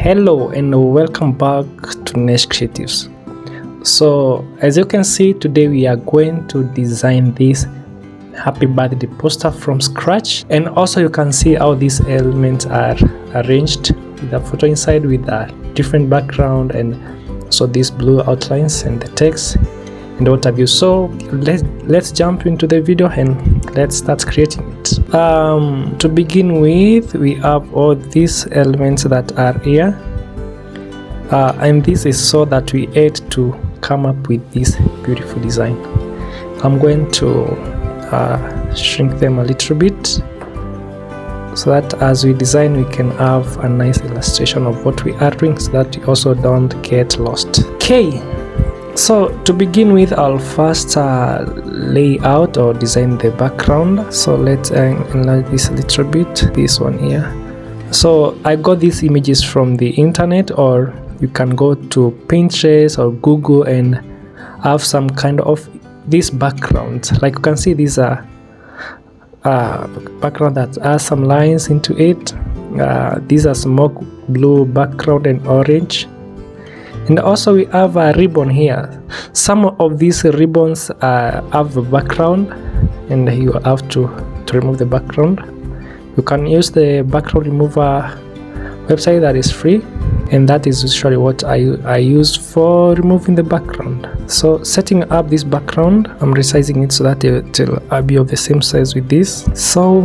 Hello and welcome back to Nesh Creatives. So as you can see, today we are going to design this happy birthday poster from scratch, and also you can see how these elements are arranged with a photo inside with a different background, and so these blue outlines and the text and what have you. So let's jump into the video and let's start creating it. To begin with, we have all these elements that are here, and this is so that we aid to come up with this beautiful design. I'm going to shrink them a little bit so that as we design we can have a nice illustration of what we are doing, so that we also don't get lost. Okay, so to begin with, I'll first lay out or design the background. So let's enlarge this a little bit, this one here. So I got these images from the internet, or you can go to Pinterest or Google and have some kind of this background. Like you can see, these are background that has some lines into it. These are smoke blue background and orange. And also we have a ribbon here. Some of these ribbons have a background, and you have to remove the background. You can use the background remover website that is free, and that is usually what I use for removing the background. So setting up this background, I'm resizing it so that it will be of the same size with this. So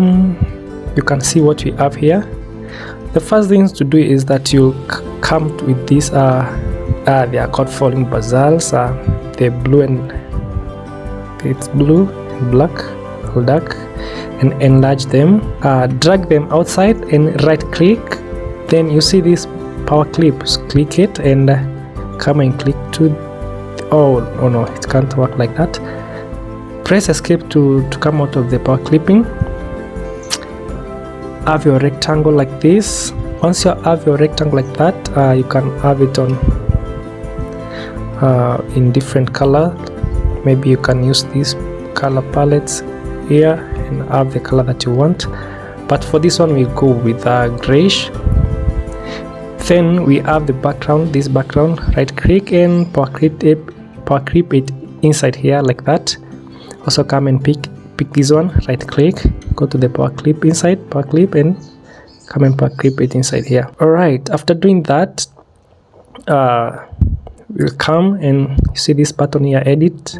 you can see what we have here. The first things to do is that you come with this they are called falling basals. They're blue, and it's blue and black or dark, and enlarge them, drag them outside and right click. Then you see this power clips, click it and come and click to oh no, it can't work like that. Press escape to come out of the power clipping. Have your rectangle like this. Once you have your rectangle like that, you can have it on in different color. Maybe you can use these color palettes here and have the color that you want, but for this one we go with grayish. Then we have the background, this background, right click and power clip it inside here like that. Also come and pick this one, right click, go to the power clip inside, power clip, and come and power clip it inside here. Alright, after doing that, we'll come and see this button here, edit,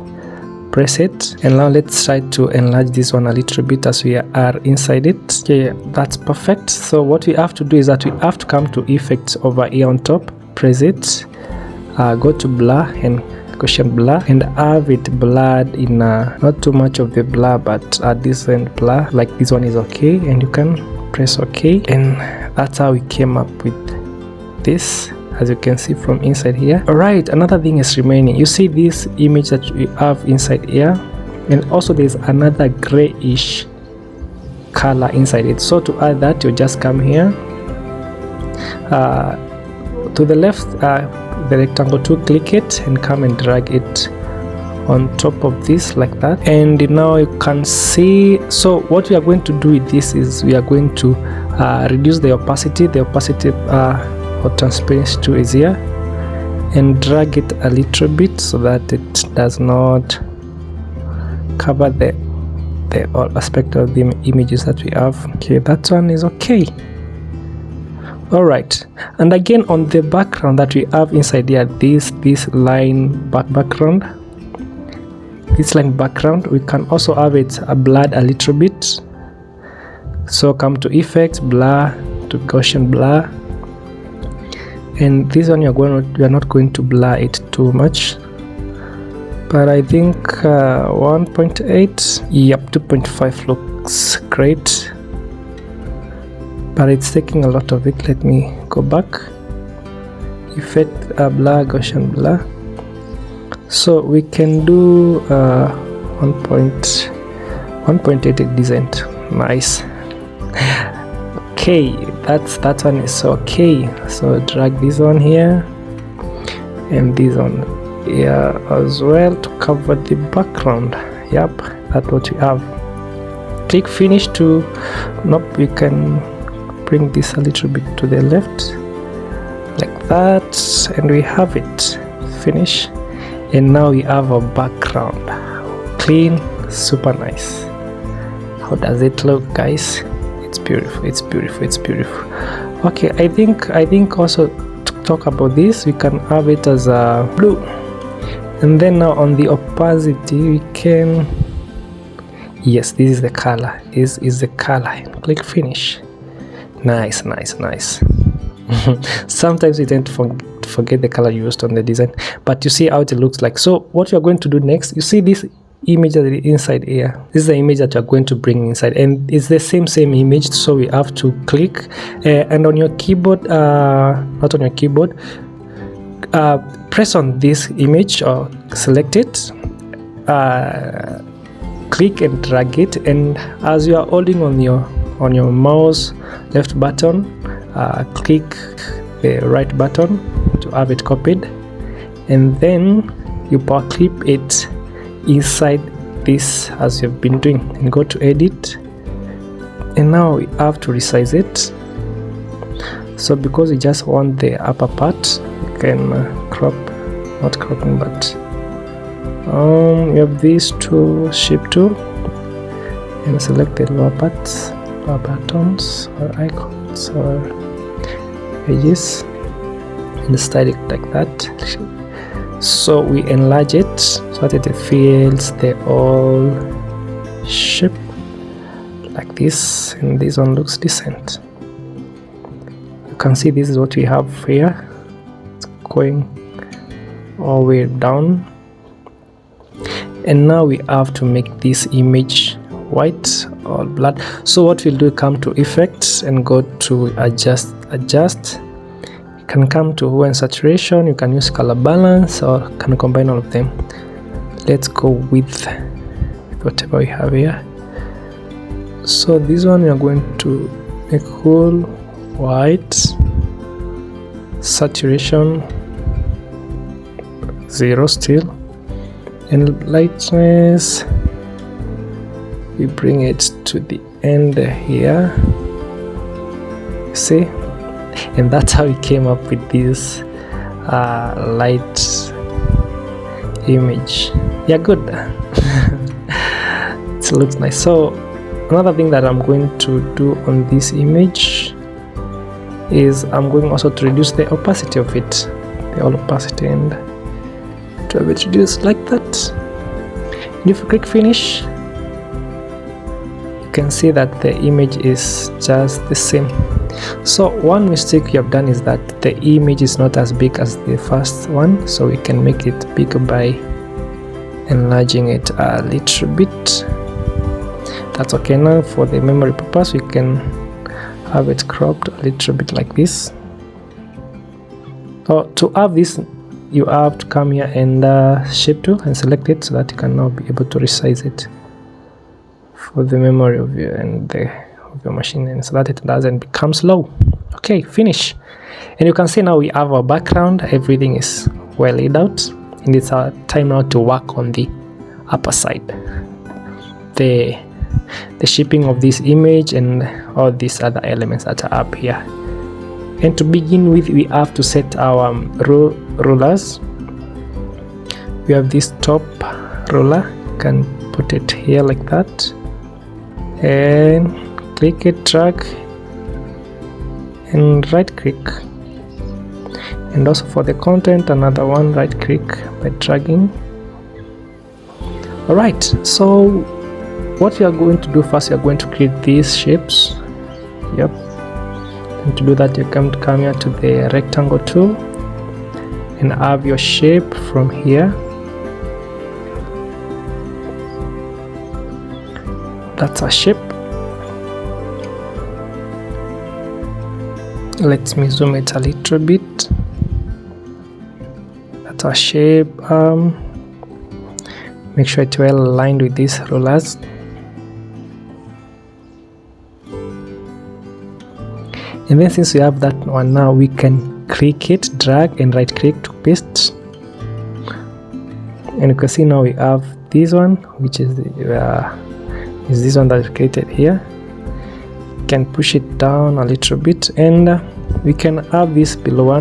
press it, and now let's try to enlarge this one a little bit as we are inside it. Okay, that's perfect. So what we have to do is that we have to come to effects over here on top, press it, go to blur and Gaussian blur, and have it blurred in not too much of the blur, but a decent blur, like this one is okay, and you can press OK, and that's how we came up with this, as you can see from inside here. Alright, another thing is remaining. You see this image that we have inside here, and also there's another grayish color inside it. So to add that, you just come here to the left, the rectangle tool, click it and come and drag it on top of this like that, and now you can see. So what we are going to do with this is we are going to reduce the opacity or transparency to is here, and drag it a little bit so that it does not cover the all aspect of the images that we have. Okay, that one is okay. Alright, and again on the background that we have inside here, this line background, this line background, we can also have it blurred a little bit. So come to effects, blur, to Gaussian blur, and this one you are not going to blur it too much, but I think 1.8, yep, 2.5 looks great, but it's taking a lot of it. Let me go back, effect, blur, Gaussian blur. So we can do 1.8 design. Nice. Okay, that one is okay. So drag this one here and this one here as well to cover the background. Yep, that's what we have. Click finish to, nope, we can bring this a little bit to the left. like that, and we have it. Finish. And now we have a background, clean, super nice. How does it look, guys? It's beautiful, it's beautiful, it's beautiful. Okay, I think also to talk about this, we can have it as a blue. And then now on the opacity, we can, yes, this is the color. This is the color. Click finish. Nice, nice, nice. Sometimes we tend to forget the color used on the design, but you see how it looks like. So what you're going to do next, you see this image that is inside here. This is the image that you're going to bring inside, and it's the same image. So we have to click and on your keyboard, not on your keyboard, press on this image or select it, click and drag it, and as you are holding on your mouse left button, click the right button to have it copied, and then you power clip it inside this as you've been doing, and go to edit. And now we have to resize it. So because we just want the upper part, you can crop, not cropping, but you have these two shape tool, and select the lower parts, or buttons or icons or edges, and style it like that. So we enlarge it so that it fills the whole shape like this, and this one looks decent. You can see this is what we have here. It's going all the way down, and now we have to make this image white or black. So what we'll do, come to effects and go to adjust. You can come to hue and saturation, you can use color balance, or can combine all of them. Let's go with whatever we have here. So this one we are going to make whole white, saturation 0 still, and lightness we bring it to the end here, see, and that's how we came up with this light image. Yeah, good. It looks nice. So another thing that I'm going to do on this image is I'm going also to reduce the opacity of it, the whole opacity, and to have it reduced like that. And if you click finish, you can see that the image is just the same. So one mistake we have done is that the image is not as big as the first one, so we can make it bigger by enlarging it a little bit. That's okay. Now for the memory purpose, we can have it cropped a little bit like this. So to have this, you have to come here and shape tool and select it so that you can now be able to resize it for the memory of your of your machine, and so that it doesn't become slow. Okay, finish. And you can see now we have our background, everything is well laid out, and it's our time now to work on the upper side, the shaping of this image and all these other elements that are up here. And to begin with, we have to set our rulers. We have this top ruler, you can put it here like that, and click it, drag, and right click. And also for the content, another one, right click by dragging. Alright, so what we are going to do first, we are going to create these shapes. Yep. And to do that, you come here to the rectangle tool and have your shape from here. That's a shape. Let me zoom it a little bit. That's our shape. Make sure it's well aligned with these rulers. And then since we have that one, now we can click it, drag, and right click to paste. And you can see now we have this one, which is this one that we created here. You can push it down a little bit, and we can have this below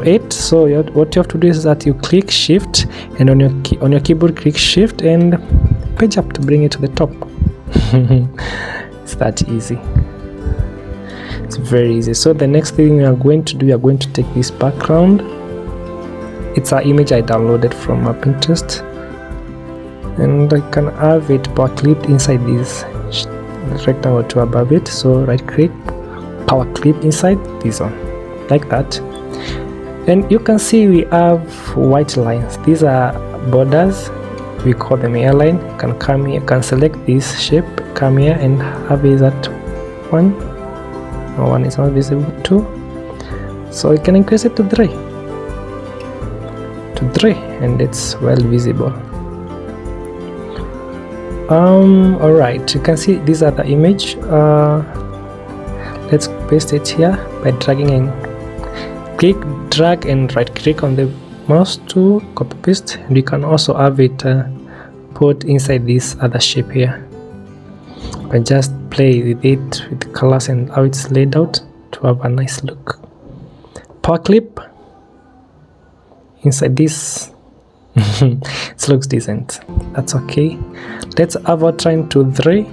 it. So what you have to do is that you click shift, and on your keyboard click shift and page up to bring it to the top. It's that easy. It's very easy. So the next thing we are going to do, we are going to take this background. It's an image I downloaded from Pinterest, and I can have it power clipped inside this rectangle to above it. So right click, power clip inside this one, like that. And you can see we have white lines. These are borders, we call them airline. You can come here, you can select this shape, come here and have it at 1. No, 1 is not visible, 2. So you can increase it to 3, and it's well visible. Alright, you can see these are the image. Let's paste it here by dragging and drag and right click on the mouse to copy paste, and you can also have it put inside this other shape here. But just play with it with the colors and how it's laid out to have a nice look. Power clip inside this. It looks decent. That's okay. Let's have outline to 3.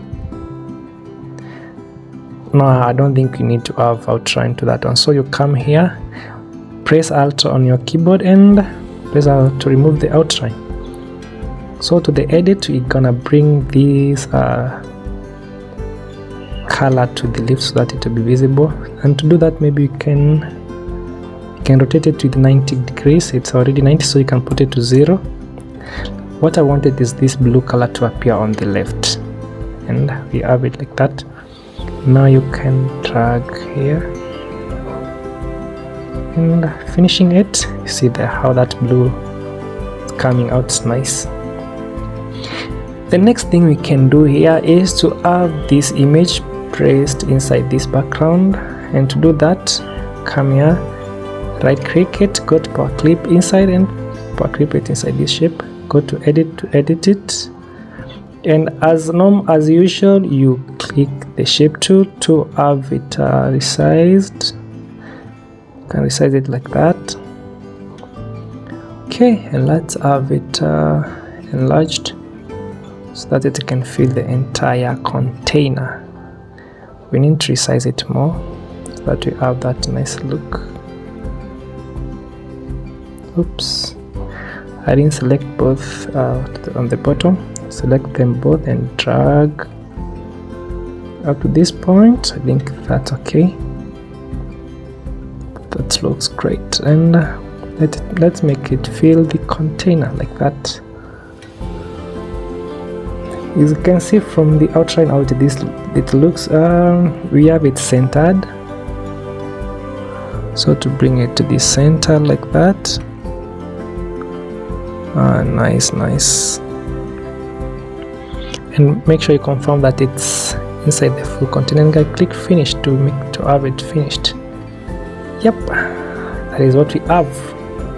No, I don't think you need to have outline to that one. So you come here, press Alt on your keyboard and press Alt to remove the outline. So to the edit, we're gonna bring this color to the left so that it will be visible. And to do that, maybe you can rotate it with 90 degrees. It's already 90, so you can put it to 0. What I wanted is this blue color to appear on the left, and we have it like that. Now you can drag here and finishing it. You see there how that blue is coming out nice. The next thing we can do here is to have this image placed inside this background, and to do that, come here, right click it, go to power clip inside and power clip it inside this shape. Go to edit to edit it, and as usual, you click the shape tool to have it resized. You can resize it like that. Okay, and let's have it enlarged so that it can fill the entire container. We need to resize it more so that we have that nice look. Oops, I didn't select both on the bottom. Select them both and drag up to this point. I think that's okay. That looks great, and let's make it fill the container like that. As you can see from the outline out, it looks we have it centered. So to bring it to the center like that. Nice. And make sure you confirm that it's inside the full container, and I click finish to have it finished. Yep, that is what we have.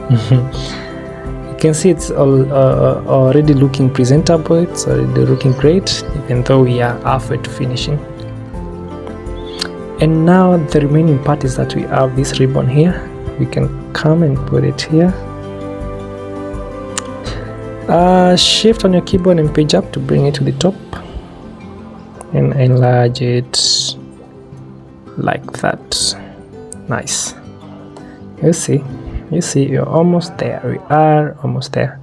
You can see it's already looking presentable. It's already looking great, even though we are halfway to finishing. And now the remaining part is that we have this ribbon here. We can come and put it here. Shift on your keyboard and page up to bring it to the top, and enlarge it like that. Nice. You see you're almost there. We are almost there.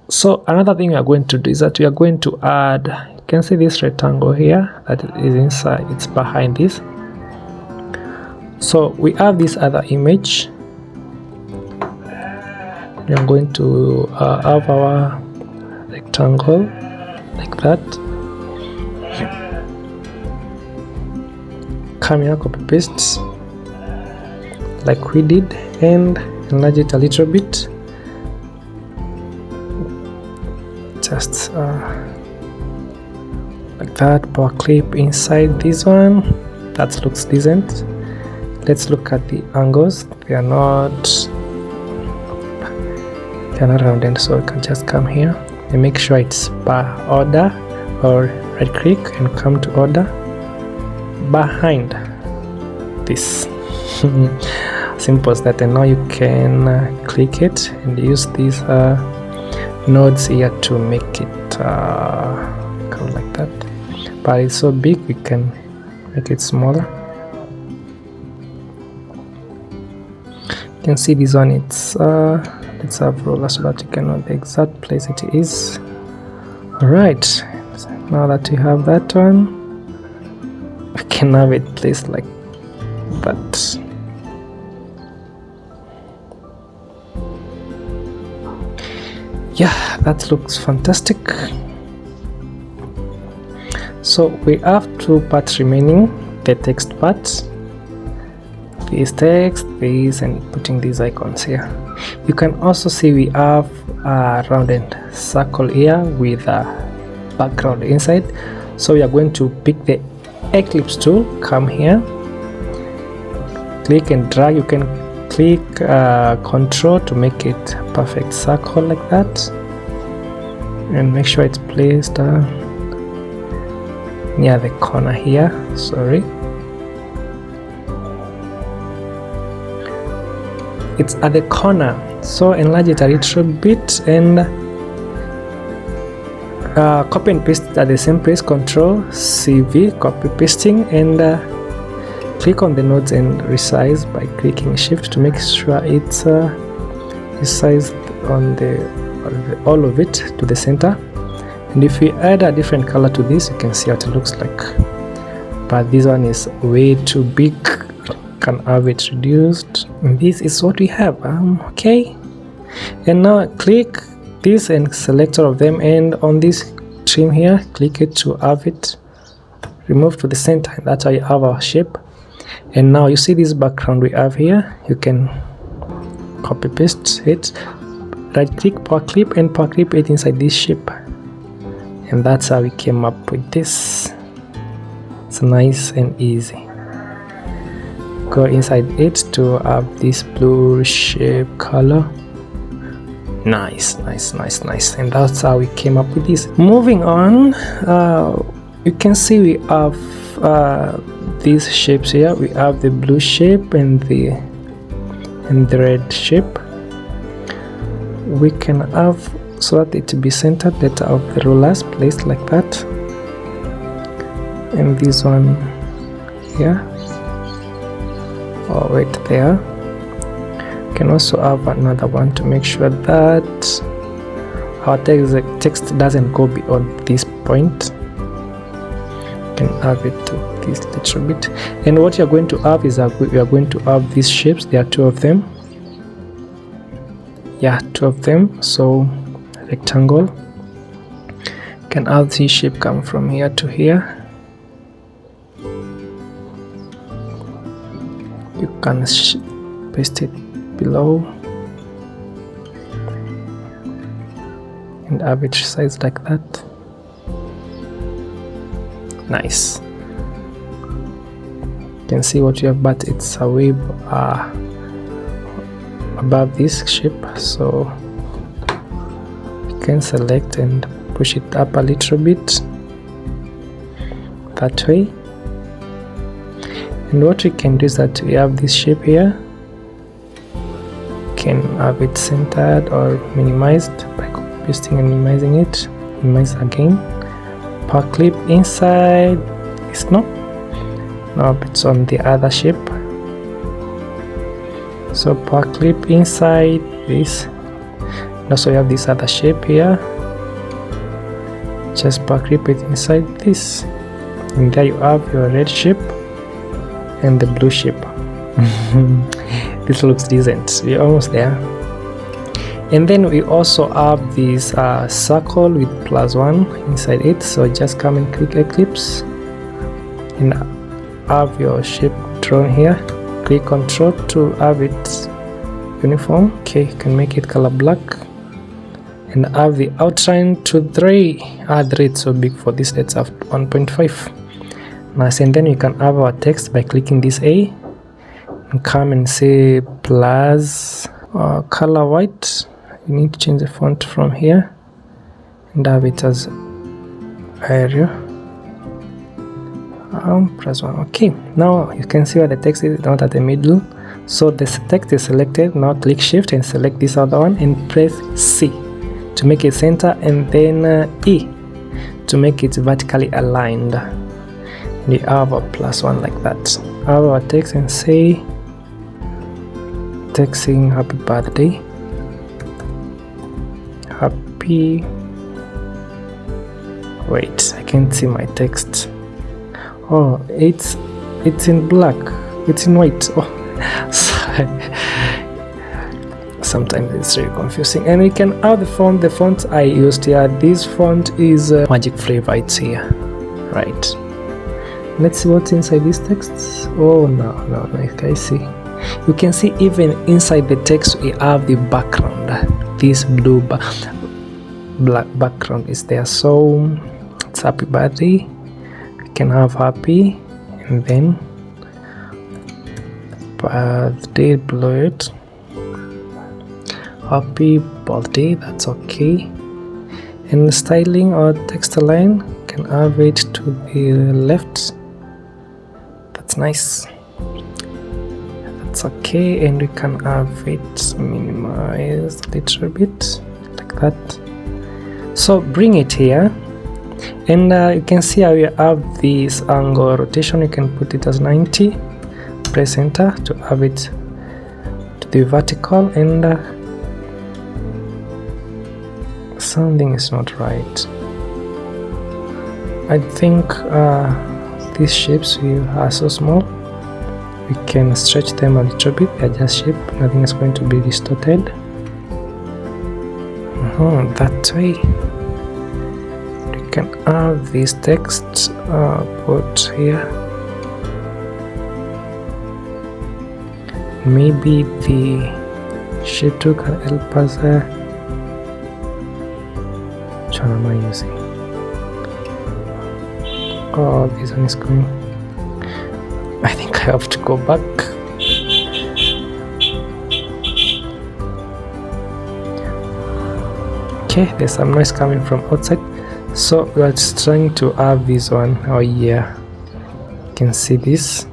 So another thing we are going to do is that we are going to add, you can see this rectangle here that is inside, it's behind this. So we have this other image. We are going to have our rectangle like that. Come here, copy paste like we did, and enlarge it a little bit. Just like that. Power clip inside this one. That looks decent. Let's look at the angles. They are not rounded, so we can just come here and make sure it's per order, or right click and come to order behind this. Simple as that. And now you can click it and use these nodes here to make it kind of like that, but it's so big we can make it smaller. You can see this one, it's let's have ruler so that you can know the exact place it is. Alright, so now that we have that one, we can have it placed like that. Yeah, that looks fantastic. So we have two parts remaining, the text part, this text, this, and putting these icons here. You can also see we have a rounded circle here with a background inside. So we are going to pick the ellipse tool, come here, click and drag. You can click control to make it perfect circle like that, and make sure it's placed near the corner here. Sorry, it's at the corner, so enlarge it a little bit and copy and paste at the same place. Control CV, copy pasting, and click on the nodes and resize by clicking shift to make sure it's resized on all of it to the center. And if we add a different color to this, you can see what it looks like, but this one is way too big. Can have it reduced, and this is what we have. Okay, and now click this and select all of them, and on this trim here, click it to have it removed to the center, and that's how you have our shape. And now you see this background we have here, you can copy paste it, right click, power clip, and power clip it inside this shape, and that's how we came up with this. It's nice and easy. Go inside it to have this blue shape color. Nice, and that's how we came up with this. Moving on, you can see we have these shapes here. We have the blue shape and the red shape. We can have, so that it be centered, let have the rulers placed like that, and this one here, or right there. You can also have another one to make sure that our text doesn't go beyond this point. You can have it to this little bit, and what you're going to have is we are going to have these shapes. There are two of them. Yeah, two of them. So rectangle. You can have this shape come from here to here. You can paste it below and have it sized like that. Nice. You can see what you have, but it's a way above this shape, so you can select and push it up a little bit that way. And what we can do is that we have this shape here, can have it centered or minimized by pasting and minimizing it. Minimize again, power clip inside. It's no, it's on the other shape. So power clip inside this. And also we have this other shape here, just power clip it inside this, and there you have your red shape and the blue shape. This looks decent. We're almost there. And then we also have this circle with +1 inside it, so just come and click ellipse and have your shape drawn here. Click control to have it uniform. Okay, you can make it color black and have the outline to 3. 3 is so big for this. Let's have 1.5. Nice. And then you can have our text by clicking this A and come and say plus color white. You need to change the font from here and have it as Arial. Press 1. Okay, now you can see where the text is not at the middle. So the text is selected. Now click shift and select this other one and press C to make it center, and then E to make it vertically aligned. We have a +1 like that. Have our text and say text saying happy birthday, happy. Wait, I can't see my text. Oh, it's in black. It's in white. Oh, sorry. Sometimes it's really confusing. And we can add the font. The font I used here, this font is Magic Flavor. It's here, right? Let's see what's inside this text. Oh no, I see. You can see even inside the text we have the background. This blue black background is there. So it's happy birthday. We can have happy and then birthday below it. Happy birthday, that's okay. And styling or text align, can have it to the left. That's nice. That's okay, and we can have it minimized a little bit like that. So bring it here, and you can see how you have this angle rotation. You can put it as 90. Press enter to have it to the vertical, and something is not right. I think these shapes are so small. We can stretch them a little bit. They're just shape. Nothing is going to be distorted. That way. We can have this text put here. Maybe the shape tool can help us. Which one am I using? Oh, this one is going. I think I have to go back. Okay, there's some noise coming from outside. So we're just trying to have this one. Oh yeah, you can see this.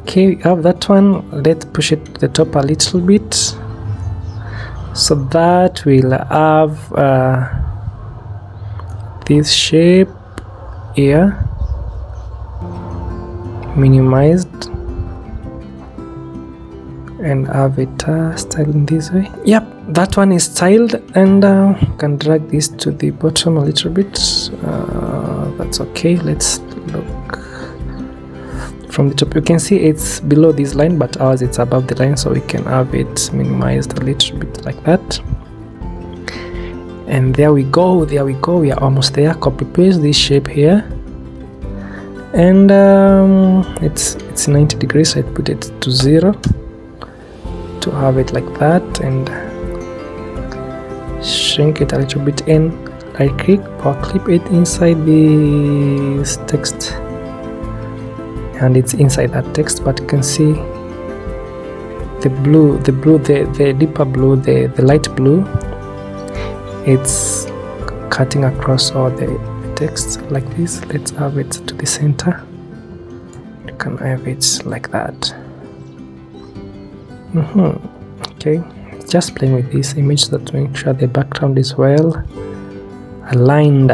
Okay, we have that one. Let's push it to the top a little bit, so that we'll have this shape here minimized and have it styled in this way. Yep, that one is styled, and can drag this to the bottom a little bit. That's okay. Let's look from the top. You can see it's below this line, but ours it's above the line, so we can have it minimized a little bit like that. And there we go, we are almost there. Copy paste this shape here, and it's 90 degrees, so I put it to 0 to have it like that, and shrink it a little bit in. Right click, power clip it inside this text, and it's inside that text, but you can see the deeper blue, the light blue, it's cutting across all the text like this. Let's have it to the center. You can have it like that. Okay, just playing with this image so to make sure the background is well aligned.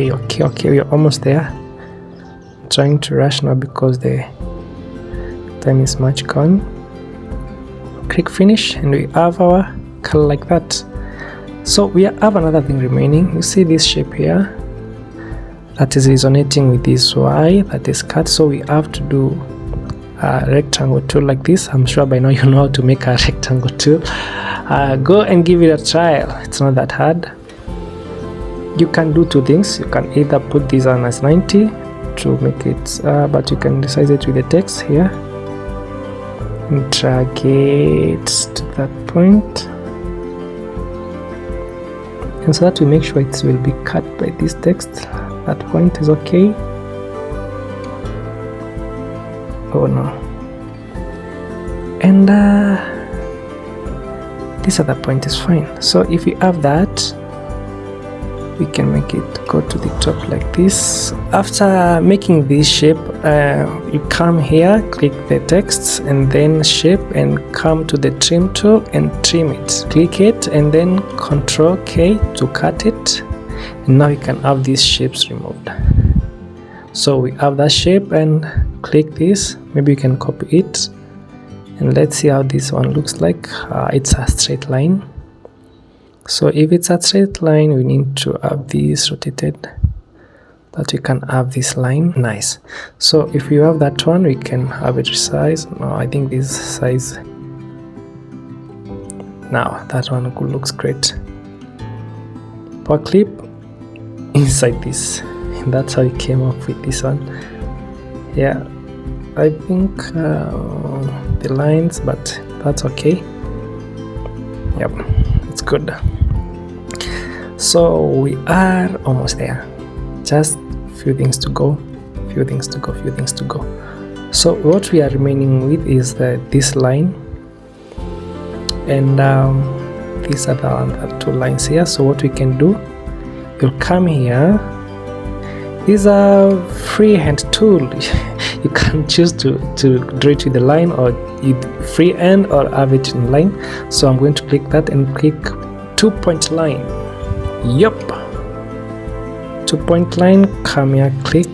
Okay, we're almost there. I'm trying to rush now because the time is much gone. Click finish, and we have our color like that. So we have another thing remaining. You see this shape here that is resonating with this Y that is cut, so we have to do a rectangle tool like this. I'm sure by now you know how to make a rectangle tool. Go and give it a trial. It's not that hard. You can do two things. You can either put this on as 90 to make it, but you can resize it with the text here and drag it to that point, and so that we make sure it will be cut by this text. That point is okay. Oh no. And this other point is fine. So if we have that, we can make it go to the top like this. After making this shape, you come here, click the text and then shape, and come to the trim tool and trim it. Click it and then Ctrl K to cut it, and now you can have these shapes removed. So we have that shape, and click this. Maybe you can copy it, and let's see how this one looks like. It's a straight line. So if it's a straight line, we need to have this rotated, that we can have this line. Nice. So if you have that one, we can have it resized. No, I think this size. Now that one looks great. Power clip inside this. And that's how we came up with this one. Yeah, I think the lines, but that's okay. Yep, it's good. So we are almost there. Just few things to go. So what we are remaining with is this line, and these are the two lines here. So what we can do, you'll come here. These are freehand tool. You can choose to draw it with the line, or freehand, or have it in line. So I'm going to click that and click 2-point line. Yup, 2-point line. Come here, click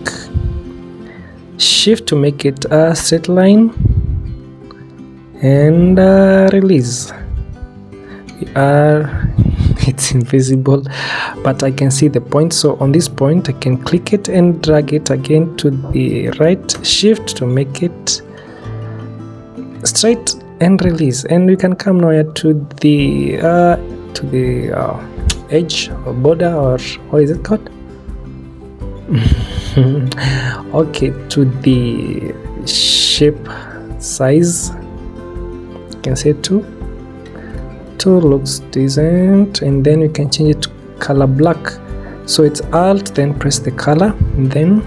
shift to make it a straight line, and release. It's invisible, but I can see the point. So on this point I can click it and drag it again to the right, shift to make it straight, and release. And we can come now here to the edge or border, or what is it called? Okay, to the shape size, you can say 2 looks decent, and then you can change it to color black. So it's Alt, then press the color, and then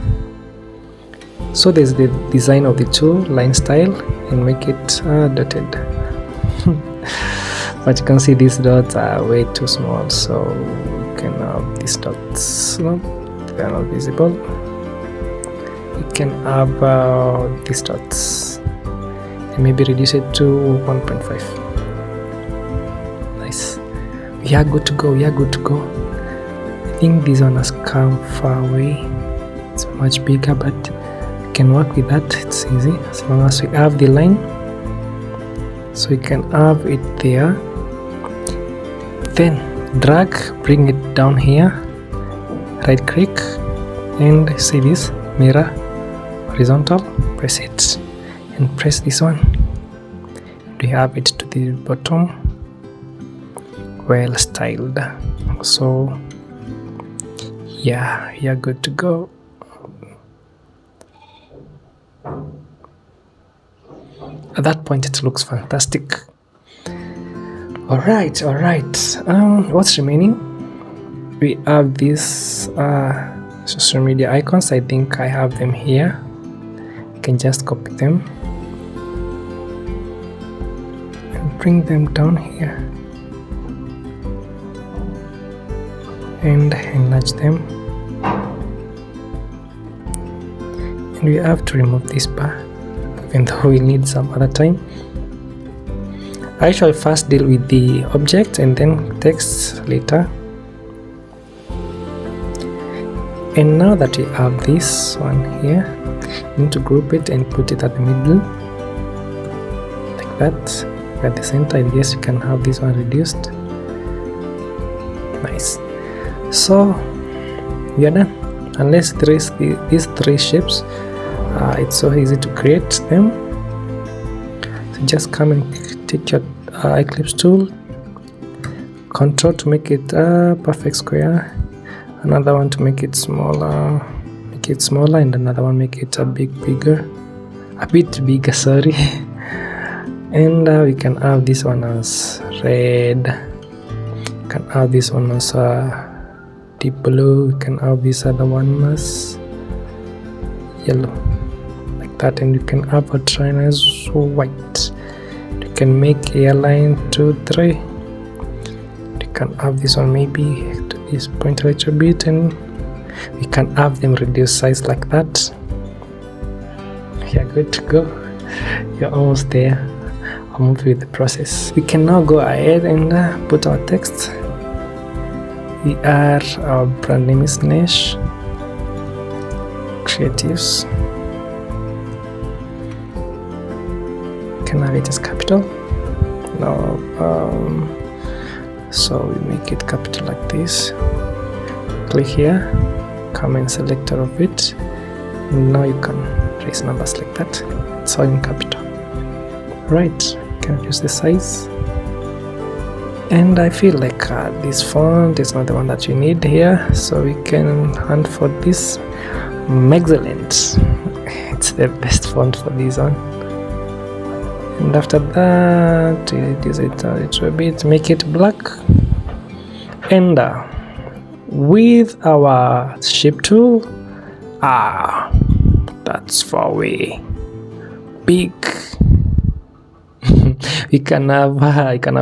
so there's the design of the two line style, and make it dotted. But you can see these dots are way too small, so you can have these dots. No, they are not visible. You can have these dots, and maybe reduce it to 1.5. Nice. We are good to go. I think this one has come far away. It's much bigger, but we can work with that. It's easy as long as we have the line. So you can have it there, then drag, bring it down here, right click, and see this mirror horizontal, press it, and press this one. We have it to the bottom, well styled. So yeah, you're good to go. At that point it looks fantastic. All right. What's remaining? We have these social media icons. I think I have them here. I can just copy them and bring them down here and enlarge them. And we have to remove this bar, even though we need some other time. I shall first deal with the object and then text later. And now that we have this one here, we need to group it and put it at the middle, like that. At the center, I guess you can have this one reduced. Nice. So we are done. Unless there is these three shapes, it's so easy to create them. So just come and take your Eclipse tool, Control to make it a perfect square, another one to make it smaller, and another one make it a bit bigger, sorry. And we can have this one as red, we can have this one as deep blue, we can have this other one as yellow, like that. And you can have a outline as white. You can make airline 2, 3, can have this one maybe to this point a little bit, and we can have them reduce size like that. You're good to go. You're almost there. I'm happy with the process. We can now go ahead and put our text. Our brand name is Nesh Creatives. Can have it as capital. No, so we make it capital like this. Click here, come and select all of it. Now you can raise numbers like that. It's all in capital. Right, you can reduce the size. And I feel like this font is not the one that you need here, so we can hunt for this Excellent. It's the best font for this one. And after that, reduce it a little bit, make it black. And with our shape tool, that's far away, big. we can have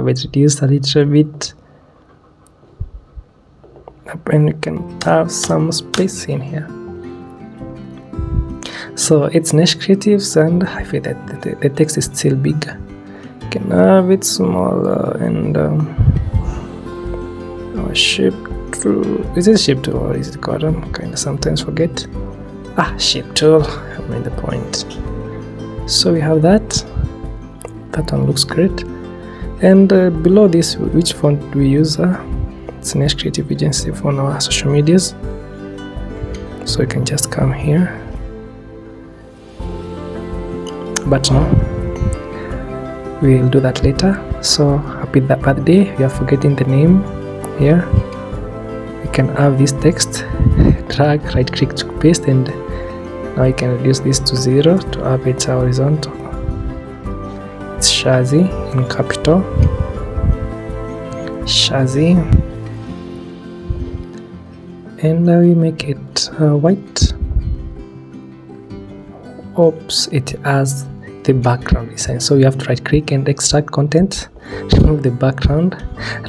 it reduced a little bit, and we can have some space in here. So it's Nesh Creatives, and I feel that the text is still big. You can have it smaller, and our shape tool. Is it shape tool or is it column? Kind of sometimes forget. Shape tool. I made the point. So we have that. That one looks great. And below this, which font do we use? It's Nesh Creative Agency for our social medias. So you can just come here. But no, we'll do that later. So happy birthday. We are forgetting the name here. We can have this text, drag, right click to paste, and now you can reduce this to 0 to have it horizontal. It's Shazi in capital. Shazi. And now we make it white. Oops, it has the background design, so you have to right click and extract content, remove the background,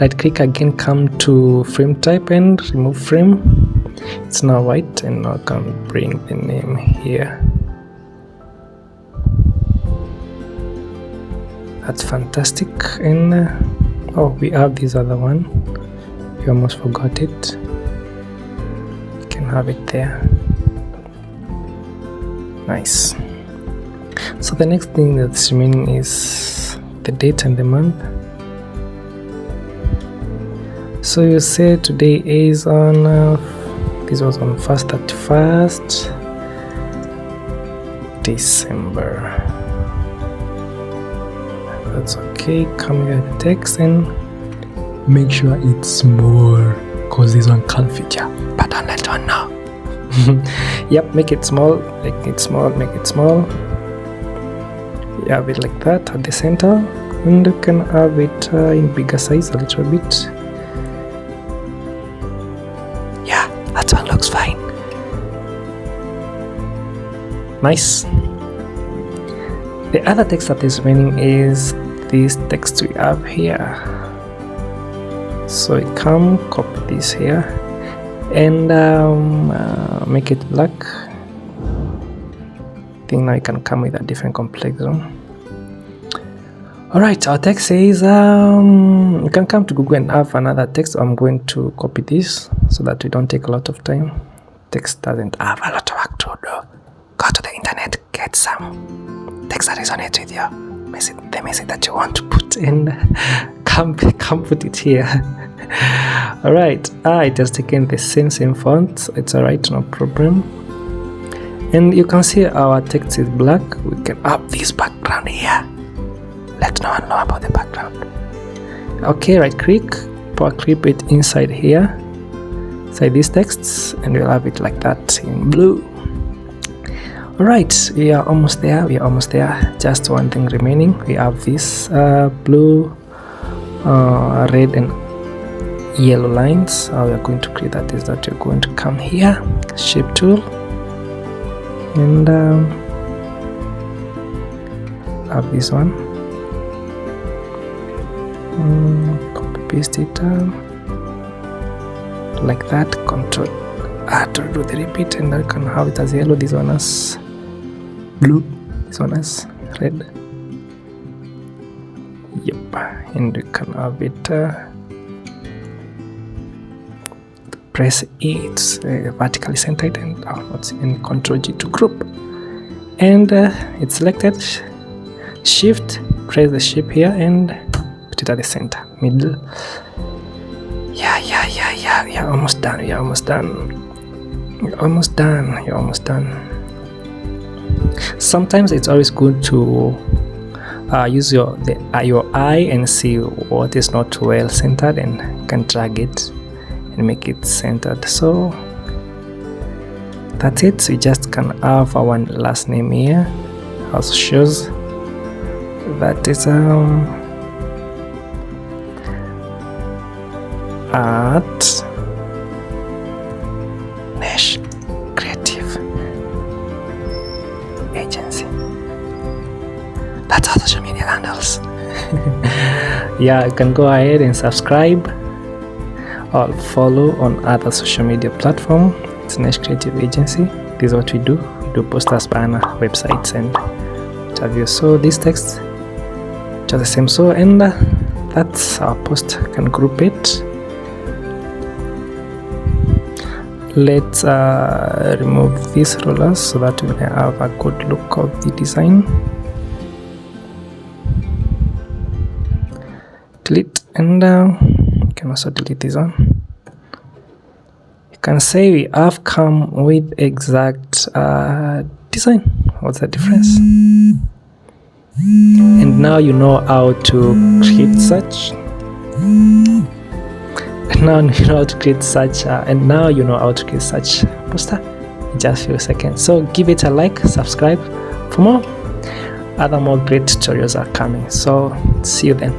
right click again, come to frame type and remove frame. It's now white, and now I can bring the name here. That's fantastic. And we have this other one, we almost forgot it. You can have it there. Nice. So the next thing that's remaining is the date and the month. So you say today is on this was on 31st December. That's okay. Come here the text and make sure it's small, because this one can't feature, but don't let one know. Yep, make it small, make it small. You have it like that at the center, and you can have it in bigger size a little bit. Yeah, that one looks fine. Nice. The other text that is remaining is this text we have here. So you come copy this here and make it black. I think now you can come with a different complex zone. Alright, our text says you can come to Google and have another text. I'm going to copy this so that we don't take a lot of time. Text doesn't have a lot of work to do. Go to the internet, get some text that resonates with you, the message that you want to put in, come put it here. Alright, it has taken the same font. It's alright, no problem. And you can see our text is black. We can have this background here. Let no one know about the background. Okay, right click, power clip it inside here, inside these texts, and we'll have it like that in blue. Alright, we are almost there. Just one thing remaining. We have this blue, red and yellow lines. How we are going to create that is that you're going to come here, shape tool, and have this one. Copy paste it. like that. Control to do the repeat, and I can have it as yellow, this one as blue, this one as red. Yep, and we can have it press E, it's vertically centered, and Control G to group, and it's selected. Shift, press the shape here and put it at the center, middle. Yeah, almost done. You're almost done. Sometimes it's always good to use your eye and see what is not well centered, and you can drag it and make it centered. So that's it. We just can have our last name here, also shows that is at Nash Creative Agency. That's our social media handles. Yeah, you can go ahead and subscribe or follow on other social media platform. It's Nash Creative Agency. This is what we do. We do posters, banner, websites, and interviews. So this text just the same. So, and that's our post. I can group it. Let's remove these rollers so that we can have a good look of the design. Delete, and you can also delete this one. You can say we have come with exact design. What's the difference? And now you know how to create such. Now you know how to create such poster in just a few seconds. So give it a like, subscribe for more. More great tutorials are coming. So see you then.